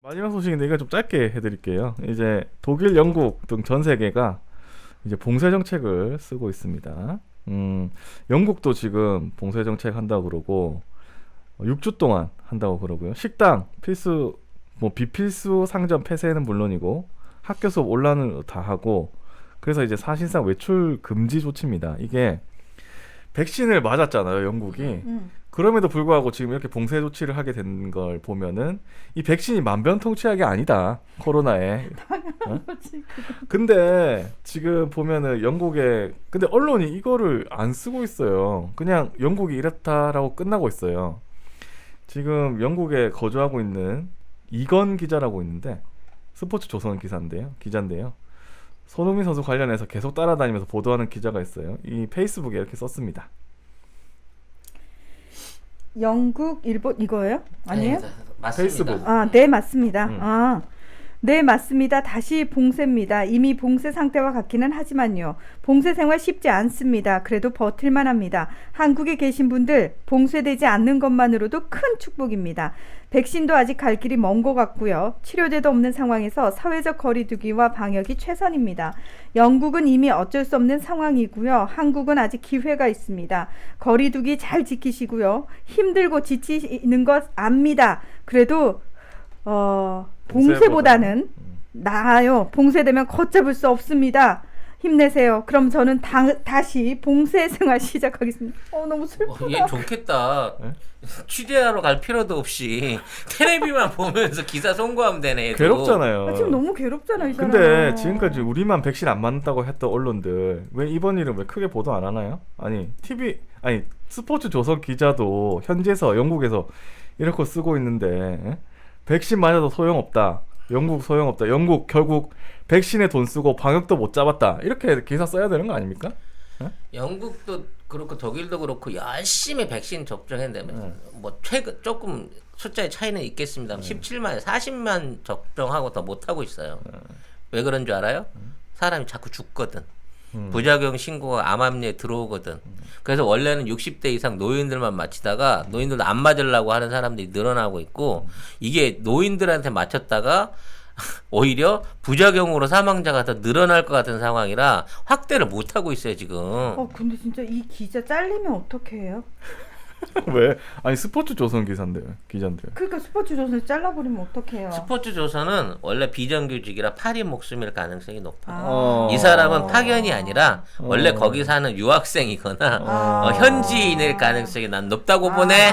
마지막 소식인데 이거 좀 짧게 해드릴게요. 이제 독일, 영국 등 전 세계가 이제 봉쇄 정책을 쓰고 있습니다. 영국도 지금 봉쇄 정책 한다고 그러고 6주 동안 한다고 그러고요. 식당 필수 뭐 비필수 상점 폐쇄는 물론이고 학교 수업 온라인을 다 하고 그래서 이제 사실상 외출 금지 조치입니다. 이게 백신을 맞았잖아요, 영국이. 그럼에도 불구하고 지금 이렇게 봉쇄 조치를 하게 된 걸 보면은 이 백신이 만병통치약이 아니다, 코로나에. 어? 거지. 근데 지금 보면은 영국에 근데 언론이 이거를 안 쓰고 있어요. 그냥 영국이 이렇다라고 끝나고 있어요. 지금 영국에 거주하고 있는 이건 기자라고 있는데 스포츠 조선 기자인데요. 손흥민 선수 관련해서 계속 따라다니면서 보도하는 기자가 있어요. 이 페이스북에 이렇게 썼습니다. 영국, 일본 이거예요? 아니에요? 네, 맞습니다. 페이스북. 네, 맞습니다. 음. 네, 맞습니다. 다시 봉쇄입니다. 이미 봉쇄 상태와 같기는 하지만요. 봉쇄 생활 쉽지 않습니다. 그래도 버틸만 합니다. 한국에 계신 분들 봉쇄되지 않는 것만으로도 큰 축복입니다. 백신도 아직 갈 길이 먼 것 같고요. 치료제도 없는 상황에서 사회적 거리두기와 방역이 최선입니다. 영국은 이미 어쩔 수 없는 상황이고요. 한국은 아직 기회가 있습니다. 거리두기 잘 지키시고요. 힘들고 지치는 것 압니다. 그래도 봉쇄보다는 나아요. 봉쇄되면 걷잡을 수 없습니다. 힘내세요. 그럼 저는 다시 봉쇄 생활 시작하겠습니다. 너무 슬프다. 얘 좋겠다. 네? 취재하러 갈 필요도 없이 테레비만 보면서 기사 송고하면 되네. 얘도. 괴롭잖아요. 지금 너무 괴롭잖아, 이 사람. 근데 지금까지 우리만 백신 안 맞는다고 했던 언론들 왜 이번 일은 왜 크게 보도 안 하나요? 아니 스포츠 조선 기자도 현지에서 영국에서 이렇게 쓰고 있는데 백신 맞아도 소용없다. 영국 소용없다. 영국 결국 백신에 돈 쓰고 방역도 못 잡았다. 이렇게 기사 써야 되는 거 아닙니까? 영국도 그렇고 독일도 그렇고 열심히 백신 접종했는데 뭐 최근 조금 숫자의 차이는 있겠습니다만 17만, 40만 접종하고 더 못하고 있어요. 왜 그런 줄 알아요? 사람이 자꾸 죽거든. 부작용 신고가 암암리에 들어오거든. 그래서 원래는 60대 이상 노인들만 맞히다가 노인들도 안 맞으려고 하는 사람들이 늘어나고 있고 이게 노인들한테 맞췄다가 오히려 부작용으로 사망자가 더 늘어날 것 같은 상황이라 확대를 못 하고 있어요 지금. 근데 진짜 이 기자 잘리면 어떻게 해요? 왜? 아니 스포츠 조선 기자인데. 그러니까 스포츠 조선을 잘라버리면 어떻게 해요? 스포츠 조선은 원래 비정규직이라 파리 목숨일 가능성이 높아. 어. 이 사람은 파견이 아니라 원래 거기 사는 유학생이거나 현지인일 가능성이 난 높다고 보네.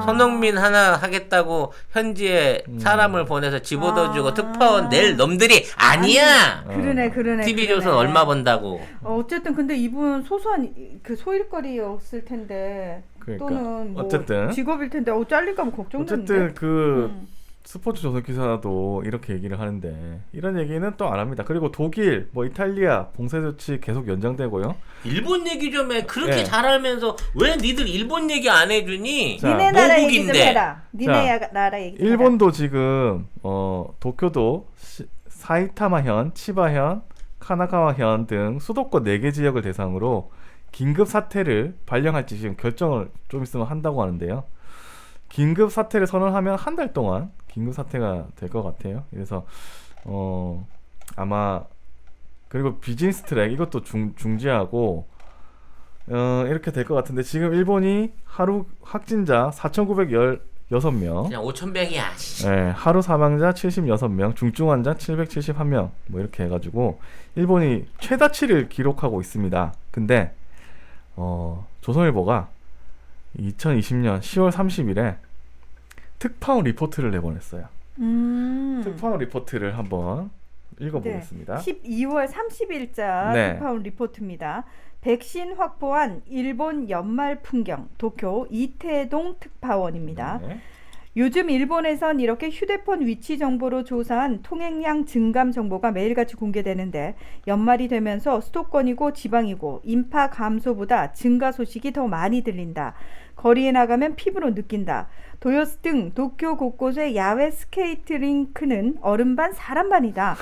손흥민 하나 하겠다고 현지에 사람을 보내서 집 얻어주고 특파원 낼 놈들이 아니야. 그러네. TV조선 얼마 번다고. 어쨌든 근데 이분 소소한 그 소일거리였을 텐데 그러니까. 또는 뭐 어쨌든. 직업일 텐데 잘릴까 봐 걱정되는데. 어쨌든 스포츠 조선 기사도 이렇게 얘기를 하는데 이런 얘기는 또 안 합니다. 그리고 독일, 뭐 이탈리아 봉쇄 조치 계속 연장되고요. 일본 얘기 좀 해. 그렇게 네. 잘 알면서 왜 니들 일본 얘기 안 해주니? 자, 니네 나라 얘기 좀 모국인데. 해라. 니네 나라 얘기 좀 해라. 일본도 지금 도쿄도 사이타마현, 치바현, 카나가와현 등 수도권 4개 지역을 대상으로 긴급 사태를 발령할지 지금 결정을 좀 있으면 한다고 하는데요. 긴급 사태를 선언하면 한 달 동안 긴급 사태가 될 것 같아요. 그래서 아마 그리고 비즈니스 트랙 이것도 중지하고 이렇게 될 것 같은데 지금 일본이 하루 확진자 4,916명, 그냥 5,000명이야. 네, 하루 사망자 76명, 중증 환자 771명 뭐 이렇게 해가지고 일본이 최다치를 기록하고 있습니다. 근데 조선일보가 2020년 10월 30일에 특파원 리포트를 내보냈어요. 특파원 리포트를 한번 읽어보겠습니다. 12월 30일자 네. 특파원 리포트입니다. 백신 확보한 일본 연말 풍경 도쿄 이태동 특파원입니다. 네. 요즘 일본에선 이렇게 휴대폰 위치 정보로 조사한 통행량 증감 정보가 매일같이 공개되는데 연말이 되면서 수도권이고 지방이고 인파 감소보다 증가 소식이 더 많이 들린다. 거리에 나가면 피부로 느낀다. 도요스 등 도쿄 곳곳의 야외 스케이트 링크는 얼음반 사람반이다.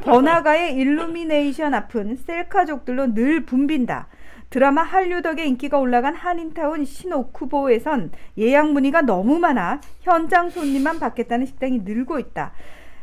번화가의 일루미네이션 앞은 셀카족들로 늘 붐빈다. 드라마 한류 덕에 인기가 올라간 한인타운 신오쿠보에선 예약 문의가 너무 많아 현장 손님만 받겠다는 식당이 늘고 있다.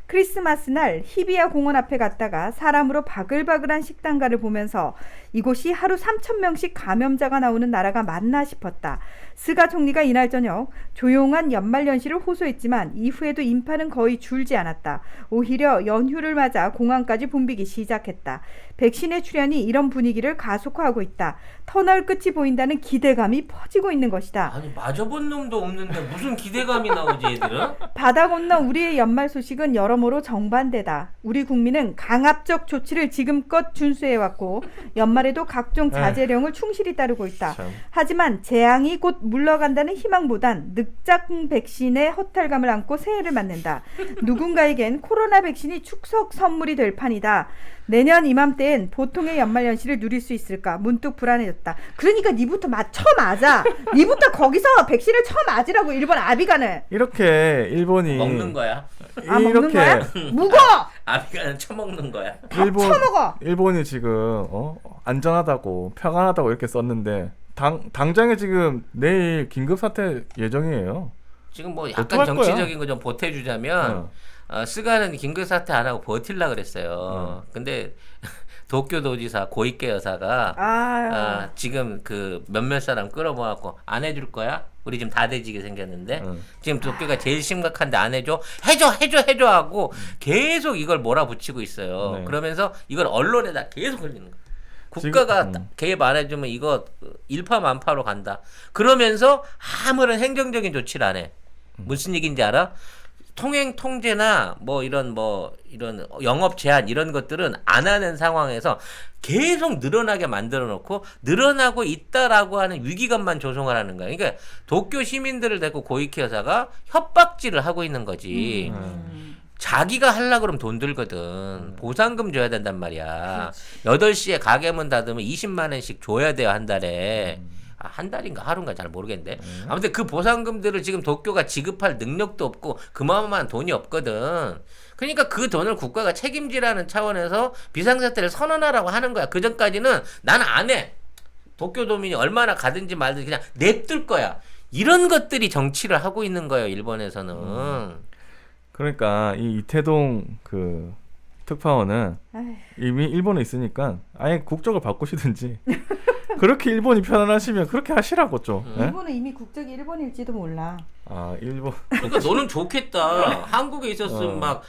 크리스마스 날 히비야 공원 앞에 갔다가 사람으로 바글바글한 식당가를 보면서 이곳이 하루 3,000명씩 감염자가 나오는 나라가 맞나 싶었다. 스가 총리가 이날 저녁 조용한 연말연시를 호소했지만 이후에도 인파는 거의 줄지 않았다. 오히려 연휴를 맞아 공항까지 붐비기 시작했다. 백신의 출현이 이런 분위기를 가속화하고 있다. 터널 끝이 보인다는 기대감이 퍼지고 있는 것이다. 아니 맞아본 놈도 없는데 무슨 기대감이 나오지 얘들은? 바다 건너 우리의 연말 소식은 여러모로 정반대다. 우리 국민은 강압적 조치를 지금껏 준수해왔고 연말에도 각종 자제령을 충실히 따르고 있다. 참. 하지만 재앙이 곧 물러간다는 희망보단 늑작 백신의 허탈감을 안고 새해를 맞는다. 누군가에겐 코로나 백신이 축석 선물이 될 판이다. 내년 이맘때엔 보통의 연말연시를 누릴 수 있을까 문득 불안해졌다. 그러니까 니부터 맞아. 니부터 거기서 백신을 맞으라고 일본 아비가는. 이렇게 일본이 먹는 거야. 아 먹는 거야? 묵어! 아비가는 처먹는 거야. 처먹어! 일본이 지금 안전하다고 평안하다고 이렇게 썼는데 당장에 지금 내일 긴급 사태 예정이에요. 지금 뭐 어떡할 약간 정치적인 거 좀 보태주자면 스가는 긴급사태 안 하고 버틸라 그랬어요. 근데 도쿄 도지사 고이케 여사가 지금 그 몇몇 사람 끌어모아갖고 안 해줄 거야? 우리 지금 다 돼지게 생겼는데 지금 도쿄가 제일 심각한데 안 해줘? 해줘 하고 계속 이걸 몰아붙이고 있어요. 네. 그러면서 이걸 언론에다 계속 흘리는 거야. 국가가 개입 안 해주면 이거 일파만파로 간다. 그러면서 아무런 행정적인 조치를 안 해. 무슨 얘기인지 알아? 통행 통제나 뭐 이런 영업 제한 이런 것들은 안 하는 상황에서 계속 늘어나게 만들어 놓고 늘어나고 있다라고 하는 위기감만 조성하라는 거야. 그러니까 도쿄 시민들을 데리고 고이케 여사가 협박질을 하고 있는 거지. 자기가 하려고 그러면 돈 들거든. 보상금 줘야 된단 말이야. 8시에 가게문 닫으면 20만 원씩 줘야 돼요, 한 달에. 한 달인가 하루인가 잘 모르겠는데. 아무튼 그 보상금들을 지금 도쿄가 지급할 능력도 없고 그만한 돈이 없거든. 그러니까 그 돈을 국가가 책임지라는 차원에서 비상사태를 선언하라고 하는 거야. 그 전까지는 나는 안 해. 도쿄도민이 얼마나 가든지 말든지 그냥 냅둘 거야. 이런 것들이 정치를 하고 있는 거예요, 일본에서는. 그러니까 이 이태동 그 특파원은 이미 일본에 있으니까 아예 국적을 바꾸시든지 그렇게 일본이 편안하시면 그렇게 하시라고 좀. 일본은 이미 국적이 일본일지도 몰라. 아 일본. 그러니까 너는 좋겠다. 한국에 있었으면 막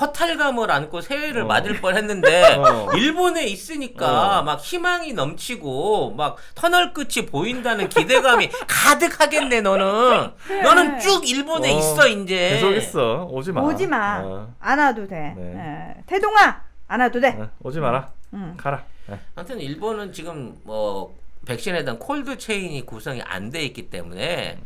허탈감을 안고 새해를 맞을 뻔했는데 일본에 있으니까 막 희망이 넘치고 막 터널 끝이 보인다는 기대감이 가득하겠네. 너는 쭉 일본에 있어 이제. 계속 있어. 오지 마. 오지 마. 안 와도 돼. 네. 태동아 안 와도 돼. 오지 마라. 가라. 아무튼 일본은 지금 뭐 백신에 대한 콜드 체인이 구성이 안 돼 있기 때문에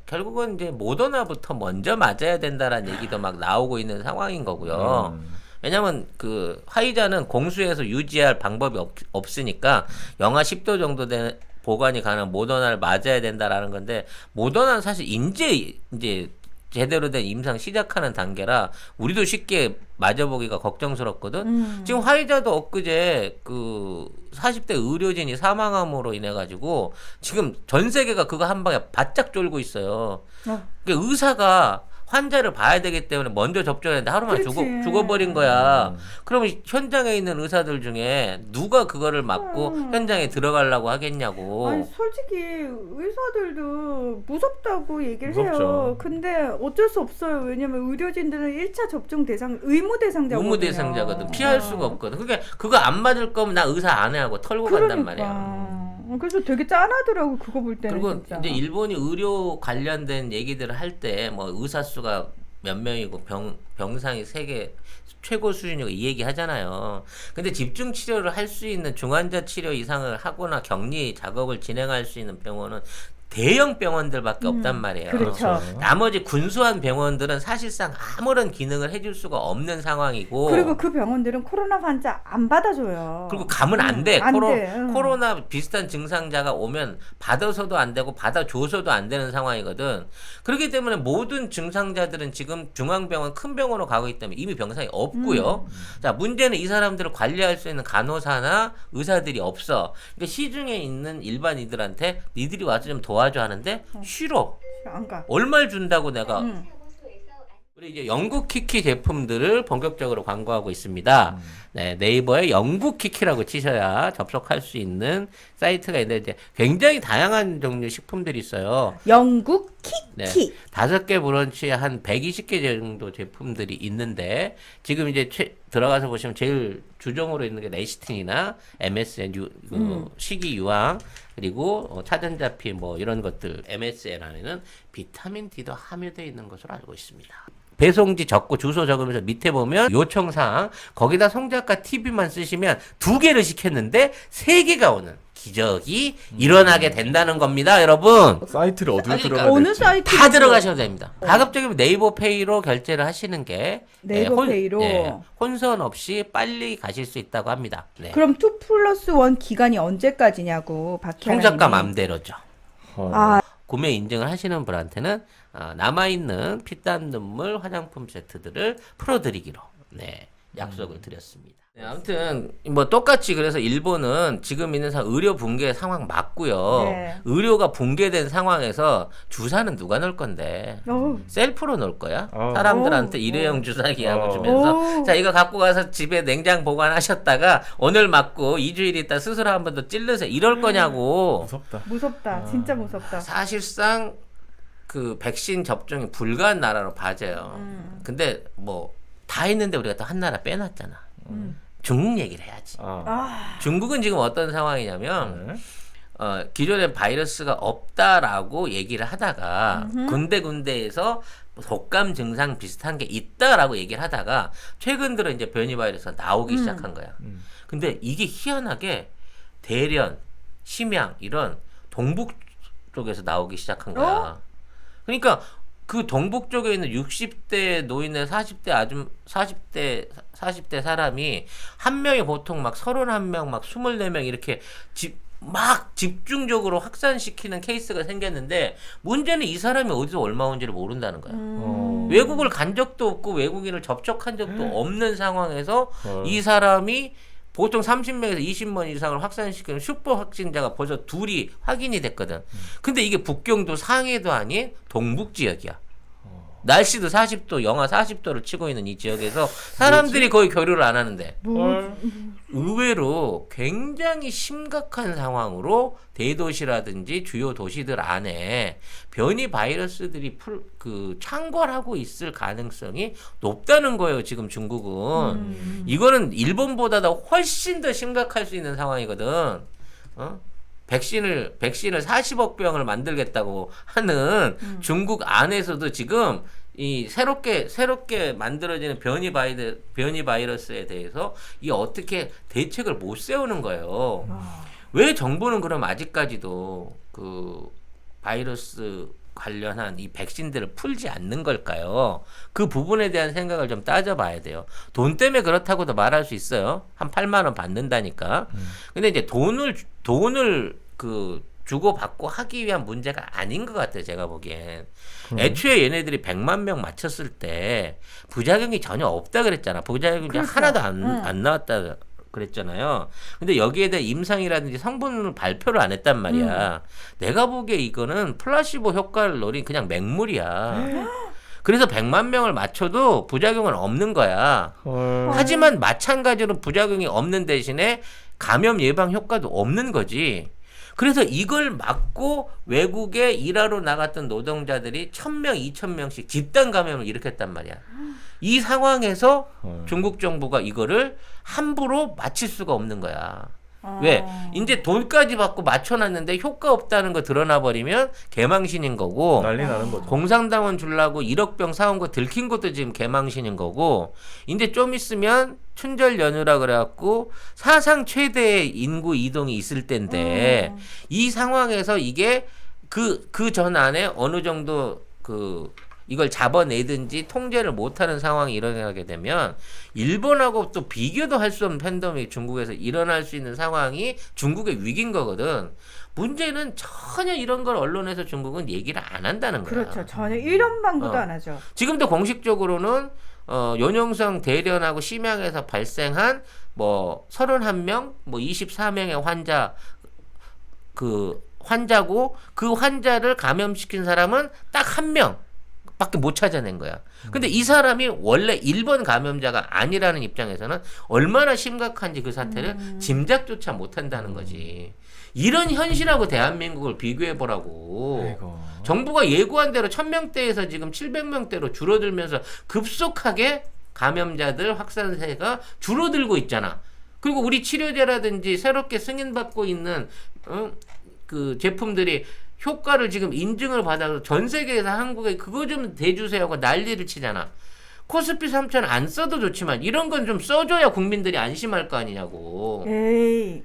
결국은 이제 모더나부터 먼저 맞아야 된다라는 얘기도 막 나오고 있는 상황인 거고요. 왜냐면 그 화이자는 공수해서 유지할 방법이 없으니까 영하 10도 정도 되는 보관이 가능한 모더나를 맞아야 된다라는 건데 모더나는 사실 이제 제대로 된 임상 시작하는 단계라 우리도 쉽게 맞아보기가 걱정스럽거든. 지금 화이자도 엊그제 그 40대 의료진이 사망함으로 인해 가지고 지금 전 세계가 그거 한 방에 바짝 쫄고 있어요. 그러니까 의사가 환자를 봐야 되기 때문에 먼저 접종했는데 하루만 죽어버린 거야. 그러면 현장에 있는 의사들 중에 누가 그거를 막고 현장에 들어가려고 하겠냐고. 아니 솔직히 의사들도 무섭다고 얘기를 무섭죠. 해요. 근데 어쩔 수 없어요. 왜냐면 의료진들은 1차 접종 대상 의무 대상자거든요. 의무 대상자거든. 피할 수가 없거든. 그러니까 그거 안 맞을 거면 나 의사 안 해 하고 털고 간단 말이야. 그래서 되게 짠하더라고 그거 볼 때는. 그리고 진짜. 이제 일본이 의료 관련된 얘기들을 할 때 뭐 의사 수가 몇 명이고 병상이 세계 최고 수준이고 이 얘기 하잖아요. 근데 집중 치료를 할 수 있는 중환자 치료 이상을 하거나 격리 작업을 진행할 수 있는 병원은 대형 병원들밖에 없단 말이에요. 그렇죠. 나머지 군수한 병원들은 사실상 아무런 기능을 해줄 수가 없는 상황이고 그리고 그 병원들은 코로나 환자 안 받아줘요. 그리고 가면 안 돼. 안 돼. 응. 코로나 비슷한 증상자가 오면 받아서도 안 되고 받아줘서도 안 되는 상황이거든. 그렇기 때문에 모든 증상자들은 지금 중앙병원 큰 병원으로 가고 있기 때문에 이미 병상이 없고요. 자, 문제는 이 사람들을 관리할 수 있는 간호사나 의사들이 없어. 그러니까 시중에 있는 일반인들한테 니들이 와서 좀 도와줘 하는데 싫어. 안 가. 얼마를 준다고 내가 우리 이제 영국 키키 제품들을 본격적으로 광고하고 있습니다. 네, 네이버에 영국 키키라고 치셔야 접속할 수 있는 사이트가 있는데 이제 굉장히 다양한 종류 식품들이 있어요. 영국 네, 키키. 5개 브런치에 한 120개 정도 제품들이 있는데 지금 이제 들어가서 보시면 제일 주종으로 있는 게 레시틴이나 MSN 식이 유황 그리고 차전자피 뭐 이런 것들 MSN 안에는 비타민 D도 함유되어 있는 것으로 알고 있습니다. 배송지 적고 주소 적으면서 밑에 보면 요청사항 거기다 송 작가 TV만 쓰시면 2개를 시켰는데 3개가 오는 기적이 일어나게 된다는 겁니다, 여러분. 사이트를 어디로 그러니까 들어가야 어느 될지. 사이트? 다 들어가셔도 됩니다. 가급적이면 네이버페이로 결제를 하시는 게 네이버페이로. 혼선 없이 빨리 가실 수 있다고 합니다. 네. 그럼 2+1 기간이 언제까지냐고 송 작가 맘대로죠. 아, 구매 인증을 하시는 분한테는 남아있는 피땀 눈물 화장품 세트들을 풀어드리기로 약속을 드렸습니다. 네, 아무튼 뭐 똑같이 그래서 일본은 지금 있는 의료 붕괴 상황 맞고요. 네. 의료가 붕괴된 상황에서 주사는 누가 넣을 건데 어우. 셀프로 넣을 거야? 어. 사람들한테 오. 일회용 주사기하고 어. 주면서 오. 자 이거 갖고 가서 집에 냉장 보관하셨다가 오늘 맞고 2주일 있다 스스로 한 번 더 찔르세요. 이럴 거냐고. 무섭다. 무섭다. 진짜 무섭다. 사실상 그 백신 접종이 불가한 나라로 봐져요. 근데 뭐 다 했는데 우리가 또 한 나라 빼놨잖아. 중국 얘기를 해야지. 아, 중국은 지금 어떤 상황이냐면 네. 기존에 바이러스가 없다라고 얘기를 하다가 군데군데에서 독감 증상 비슷한 게 있다라고 얘기를 하다가 최근 들어 이제 변이 바이러스가 나오기 시작한 거야. 근데 이게 희한하게 대련, 심양 이런 동북 쪽에서 나오기 시작한 거야. 그러니까 그 동북 쪽에 있는 60대 노인의 40대 사람이 한 명이 보통 막 31명, 막 24명 이렇게 막 집중적으로 확산시키는 케이스가 생겼는데 문제는 이 사람이 어디서 얼마 온지를 모른다는 거야. 외국을 간 적도 없고 외국인을 접촉한 적도 없는 상황에서 이 사람이 보통 30명에서 20명 이상을 확산시키는 슈퍼 확진자가 벌써 2이 확인이 됐거든. 근데 이게 북경도 상해도 아닌 동북 지역이야. 날씨도 40도, 영하 40도를 치고 있는 이 지역에서 사람들이 거의 교류를 안 하는데 의외로 굉장히 심각한 상황으로 대도시라든지 주요 도시들 안에 변이 바이러스들이 창궐하고 있을 가능성이 높다는 거예요. 지금 중국은. 이거는 일본보다 훨씬 더 심각할 수 있는 상황이거든. 백신을 40억 병을 만들겠다고 하는 중국 안에서도 지금 이 새롭게 만들어지는 변이 바이러스에 대해서 이 어떻게 대책을 못 세우는 거예요. 왜 정부는 그럼 아직까지도 그 바이러스 관련한 이 백신들을 풀지 않는 걸까요? 그 부분에 대한 생각을 좀 따져봐야 돼요. 돈 때문에 그렇다고도 말할 수 있어요. 한 8만 원 받는다니까. 근데 이제 돈을 주고받고 하기 위한 문제가 아닌 것 같아요. 제가 보기엔. 애초에 얘네들이 100만 명 맞췄을 때 부작용이 전혀 없다 그랬잖아. 부작용이 그렇죠. 하나도 안 나왔다 그랬잖아요. 근데 여기에 대한 임상이라든지 성분을 발표를 안 했단 말이야. 내가 보기에 이거는 플라시보 효과를 노린 그냥 맹물이야. 그래서 100만 명을 맞춰도 부작용은 없는 거야. 하지만 마찬가지로 부작용이 없는 대신에 감염 예방 효과도 없는 거지. 그래서 이걸 막고 외국에 일하러 나갔던 노동자들이 1000명, 2000명씩 집단 감염을 일으켰단 말이야. 이 상황에서 중국 정부가 이거를 함부로 맞힐 수가 없는 거야. 왜? 이제 돈까지 받고 맞춰놨는데 효과 없다는 거 드러나 버리면 개망신인 거고 난리 나는 거죠. 공산당원 주려고 1억 병 사온 거 들킨 것도 지금 개망신인 거고 이제 좀 있으면 춘절 연휴라 그래갖고 사상 최대의 인구 이동이 있을 텐데 이 상황에서 이게 그 전 안에 어느 정도 이걸 잡아내든지 통제를 못하는 상황이 일어나게 되면 일본하고 또 비교도 할 수 없는 팬덤이 중국에서 일어날 수 있는 상황이 중국의 위기인 거거든. 문제는 전혀 이런 걸 언론에서 중국은 얘기를 안 한다는 거야. 그렇죠. 전혀 이런 방구도 안 하죠. 지금도 공식적으로는 윤영성 대련하고 심양에서 발생한 뭐 31명, 뭐 24명의 환자고 그 환자를 감염시킨 사람은 딱 한 명밖에 못 찾아낸 거야. 근데 이 사람이 원래 일본 감염자가 아니라는 입장에서는 얼마나 심각한지 그 사태를 짐작조차 못 한다는 거지. 이런 현실하고 대한민국을 비교해 보라고. 아이고. 정부가 예고한 대로 1000명대에서 지금 700명대로 줄어들면서 급속하게 감염자들 확산세가 줄어들고 있잖아. 그리고 우리 치료제라든지 새롭게 승인받고 있는 그 제품들이 효과를 지금 인증을 받아서 전 세계에서 한국에 그거 좀 대주세요 하고 난리를 치잖아. 코스피 3000 안 써도 좋지만 이런 건 좀 써줘야 국민들이 안심할 거 아니냐고. 에이.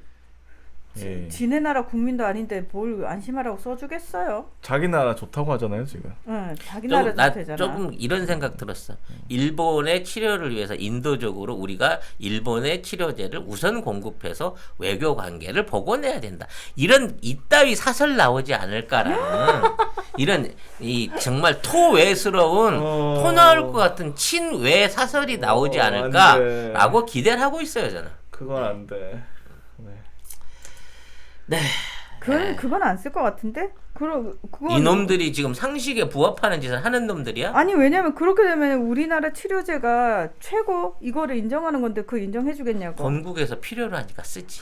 예. 지네 나라 국민도 아닌데 뭘 안심하라고 써주겠어요? 자기 나라 좋다고 하잖아요 지금. 응, 자기 나라 나 좋대잖아. 조금 이런 생각 들었어. 일본의 치료를 위해서 인도적으로 우리가 일본의 치료제를 우선 공급해서 외교 관계를 복원해야 된다. 이런 이따위 사설 나오지 않을까라는 이런 이 정말 토외스러운 토 나올 것 같은 친외 사설이 나오지 안 않을까라고 기대를 하고 있어요 저는. 그건 안 돼. 네. 그건 안 쓸 것 같은데? 그건 이놈들이 지금 상식에 부합하는 짓을 하는 놈들이야? 아니 왜냐면 그렇게 되면 우리나라 치료제가 최고 이거를 인정하는 건데 그 인정해주겠냐고. 본국에서 필요로 하니까 쓰지.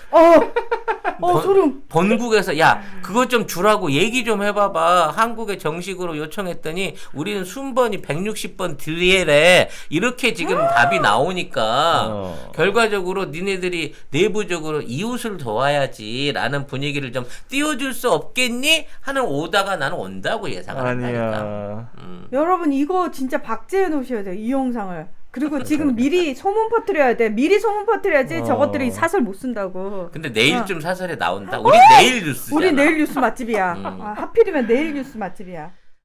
소름. 본국에서 야 그거 좀 주라고 얘기 좀 해봐봐. 한국에 정식으로 요청했더니 우리는 순번이 160번 드리에래. 이렇게 지금 답이 나오니까 결과적으로 니네들이 내부적으로 이웃을 도와야지라는 분위기를 좀 띄워줄 수 없겠니? 하는 오다가 나는 온다고 예상을 한다니까. 아니야. 여러분 이거 진짜 박제해 놓으셔야 돼요. 이 영상을. 그리고 지금 미리 소문 퍼뜨려야 돼. 미리 소문 퍼뜨려야지 저것들이 사설 못 쓴다고. 근데 내일쯤 사설에 나온다. 우리 내일 뉴스잖아. 우리 내일 뉴스 맛집이야. 하필이면 내일 뉴스 맛집이야.